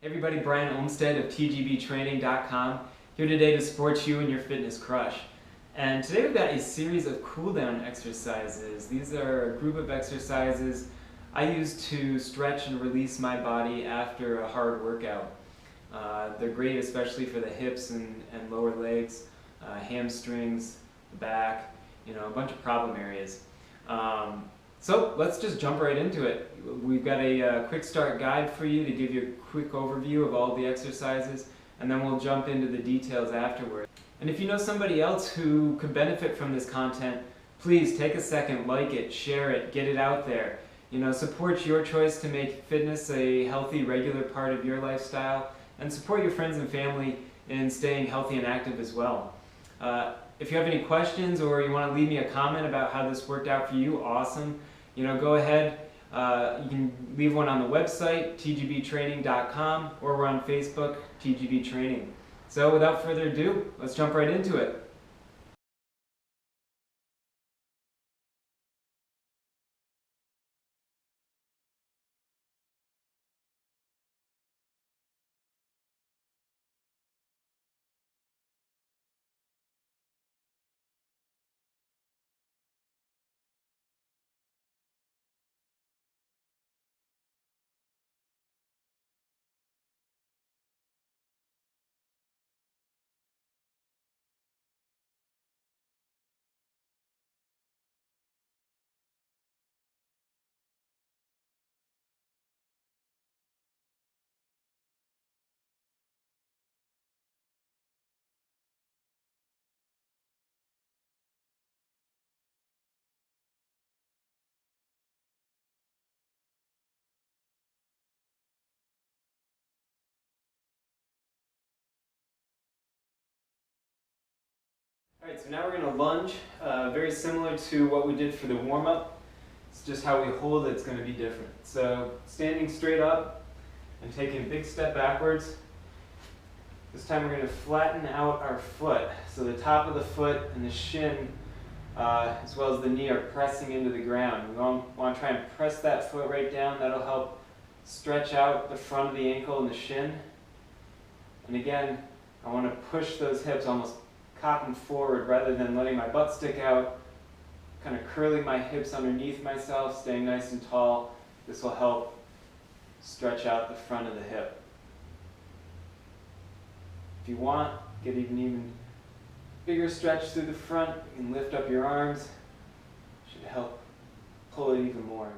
Hey everybody, Brian Olmstead of tgbtraining.com here today to support you in your fitness crush. And today we've got a series of cool down exercises. These are a group of exercises I use to stretch and release my body after a hard workout. They're great especially for the hips and lower legs, hamstrings, the back, a bunch of problem areas. So let's just jump right into it. We've got a quick start guide for you to give you a quick overview of all the exercises, and then we'll jump into the details afterward. And if you know somebody else who could benefit from this content, please take a second, like it, share it, get it out there. Support your choice to make fitness a healthy, regular part of your lifestyle, and support your friends and family in staying healthy and active as well. If you have any questions or you want to leave me a comment about how this worked out for you, awesome. Go ahead. You can leave one on the website, tgbtraining.com, or we're on Facebook, TGB Training. So without further ado, let's jump right into it. Alright, so now we're going to lunge, very similar to what we did for the warm-up. It's just how we hold it's going to be different. So standing straight up and taking a big step backwards. This time we're going to flatten out our foot. So the top of the foot and the shin as well as the knee are pressing into the ground. We want to try and press that foot right down. That'll help stretch out the front of the ankle and the shin. And again, I want to push those hips, almost cock them forward rather than letting my butt stick out, kind of curling my hips underneath myself, staying nice and tall. This will help stretch out the front of the hip. If you want, get even bigger stretch through the front. You can lift up your arms. Should help pull it even more.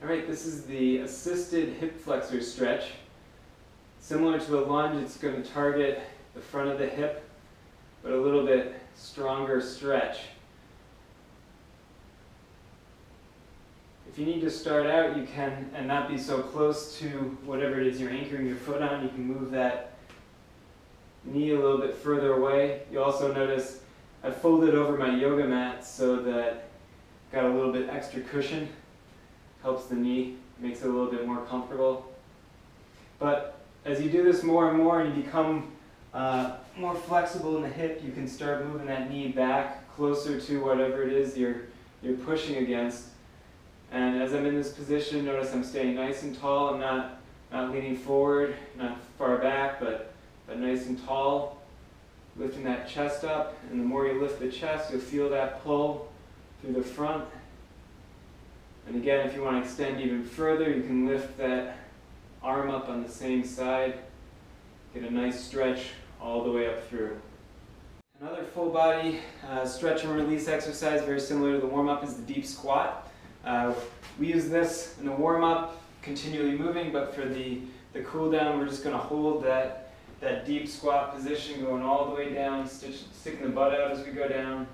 Alright, this is the assisted hip flexor stretch. Similar to a lunge, it's going to target the front of the hip, but a little bit stronger stretch. If you need to start out, you can, and not be so close to whatever it is you're anchoring your foot on, you can move that knee a little bit further away. You also notice I folded over my yoga mat so that I've got a little bit extra cushion. Helps the knee, makes it a little bit more comfortable. But as you do this more and more and you become more flexible in the hip, you can start moving that knee back closer to whatever it is you're pushing against. And as I'm in this position, notice I'm staying nice and tall. I'm not leaning forward, not far back, but nice and tall. Lifting that chest up, and the more you lift the chest, you'll feel that pull through the front. And again, if you want to extend even further, you can lift that arm up on the same side. Get a nice stretch all the way up through. Another full body stretch and release exercise, very similar to the warm-up, is the deep squat. We use this in the warm-up, continually moving, but for the cool down, we're just going to hold that deep squat position, going all the way down, sticking the butt out as we go down,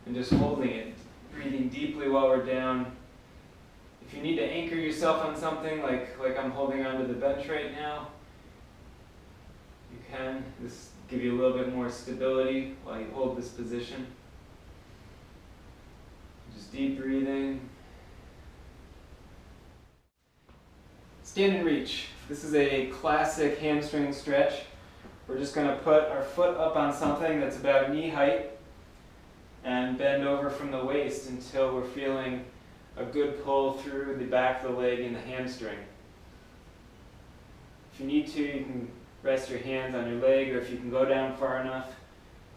and just holding it, breathing deeply while we're down. If you need to anchor yourself on something, like I'm holding onto the bench right now, you can. This give you a little bit more stability while you hold this position. Just deep breathing. Stand and reach. This is a classic hamstring stretch. We're just going to put our foot up on something that's about knee height and bend over from the waist until we're feeling a good pull through the back of the leg and the hamstring. you need to, you can rest your hands on your leg, or if you can go down far enough,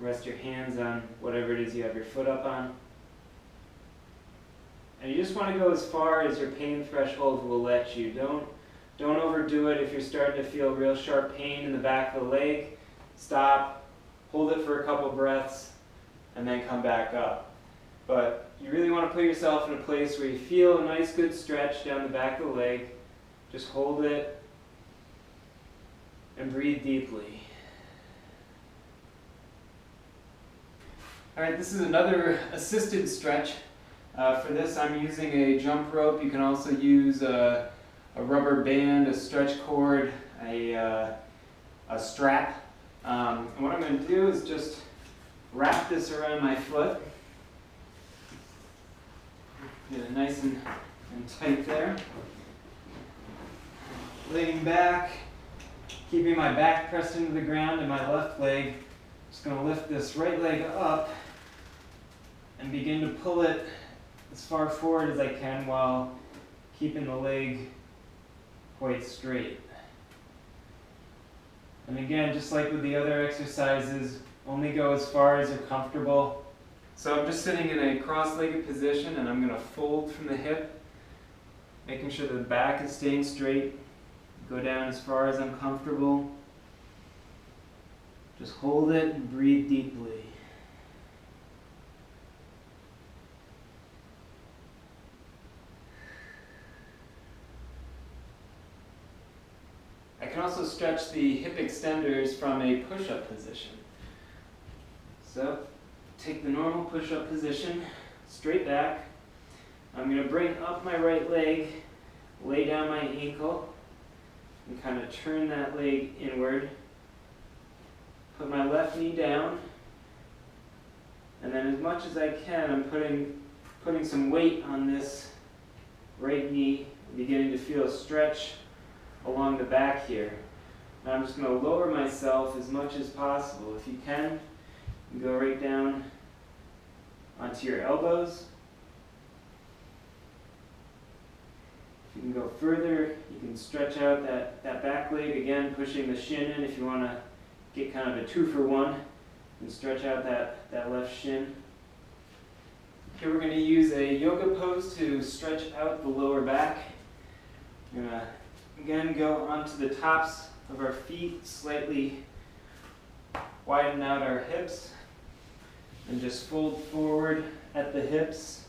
rest your hands on whatever it is you have your foot up on. And you just want to go as far as your pain threshold will let you. Don't overdo it. If you're starting to feel real sharp pain in the back of the leg, stop, hold it for a couple breaths, and then come back up. But you really want to put yourself in a place where you feel a nice good stretch down the back of the leg. Just hold it and breathe deeply. Alright, this is another assisted stretch. For this I'm using a jump rope. You can also use a rubber band, a stretch cord, a strap. And what I'm going to do is just wrap this around my foot. Get it nice and tight there. Laying back, keeping my back pressed into the ground and my left leg. Just going to lift this right leg up and begin to pull it as far forward as I can while keeping the leg quite straight. And again, just like with the other exercises, only go as far as you're comfortable. So I'm just sitting in a cross-legged position and I'm going to fold from the hip, making sure the back is staying straight. Go down as far as I'm comfortable. Just hold it and breathe deeply. I can also stretch the hip extenders from a push-up position. So, take the normal push-up position, straight back. I'm going to bring up my right leg, lay down my ankle, and kind of turn that leg inward. Put my left knee down, and then as much as I can, I'm putting some weight on this right knee, beginning to feel a stretch along the back here. Now I'm just going to lower myself as much as possible. If you can, go right down onto your elbows. If you can go further, you can stretch out that back leg, again pushing the shin in if you want to get kind of a 2-for-1 and stretch out that left shin. Here we're going to use a yoga pose to stretch out the lower back. We're going to again go onto the tops of our feet, slightly widen out our hips, and just fold forward at the hips,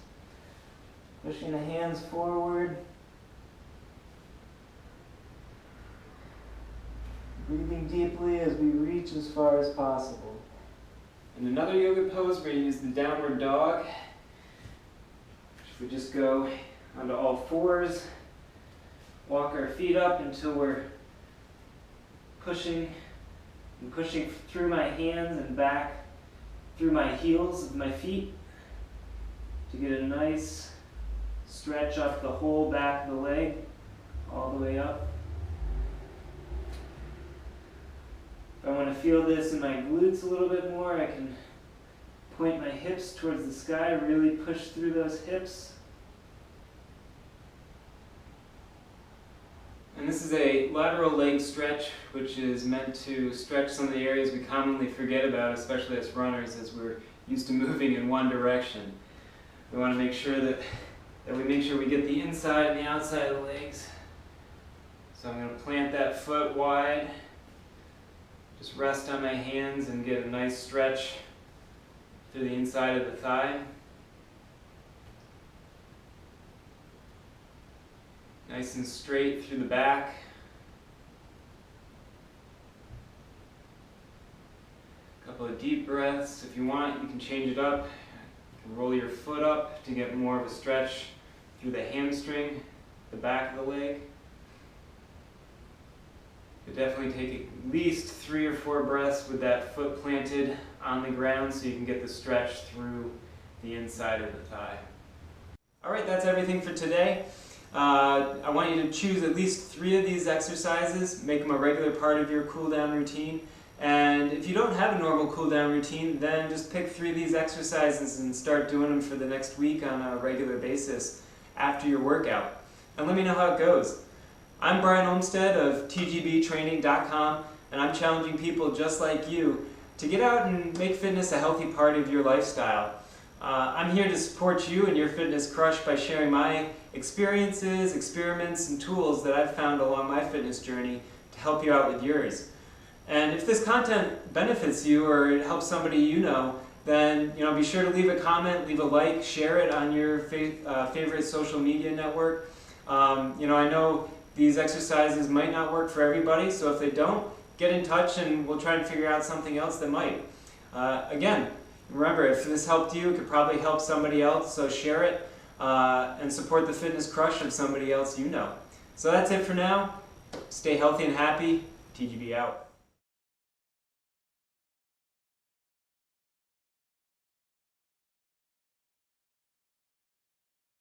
pushing the hands forward. Breathing deeply as we reach as far as possible. In another yoga pose, we're going to use the downward dog. If we just go onto all fours, walk our feet up until we're pushing through my hands and back through my heels of my feet to get a nice stretch up the whole back of the leg, all the way up. If I want to feel this in my glutes a little bit more, I can point my hips towards the sky, really push through those hips. And this is a lateral leg stretch, which is meant to stretch some of the areas we commonly forget about, especially as runners, as we're used to moving in one direction. We want to make sure that we get the inside and the outside of the legs. So I'm going to plant that foot wide. Just rest on my hands and get a nice stretch through the inside of the thigh. Nice and straight through the back. A couple of deep breaths. If you want, you can change it up. You can roll your foot up to get more of a stretch through the hamstring, the back of the leg. But definitely take at least 3 or 4 breaths with that foot planted on the ground so you can get the stretch through the inside of the thigh. Alright, that's everything for today. I want you to choose at least 3 of these exercises, make them a regular part of your cool-down routine. And if you don't have a normal cool-down routine, then just pick 3 of these exercises and start doing them for the next week on a regular basis after your workout. And let me know how it goes. I'm Brian Olmstead of tgbtraining.com, and I'm challenging people just like you to get out and make fitness a healthy part of your lifestyle. I'm here to support you in your fitness crush by sharing my experiences, experiments, and tools that I've found along my fitness journey to help you out with yours. And if this content benefits you or it helps somebody you know, then be sure to leave a comment, leave a like, share it on your favorite social media network. I know these exercises might not work for everybody, so if they don't, get in touch and we'll try and figure out something else that might. Again, remember, if this helped you, it could probably help somebody else, so share it and support the fitness crush of somebody else you know. So that's it for now. Stay healthy and happy. TGB out.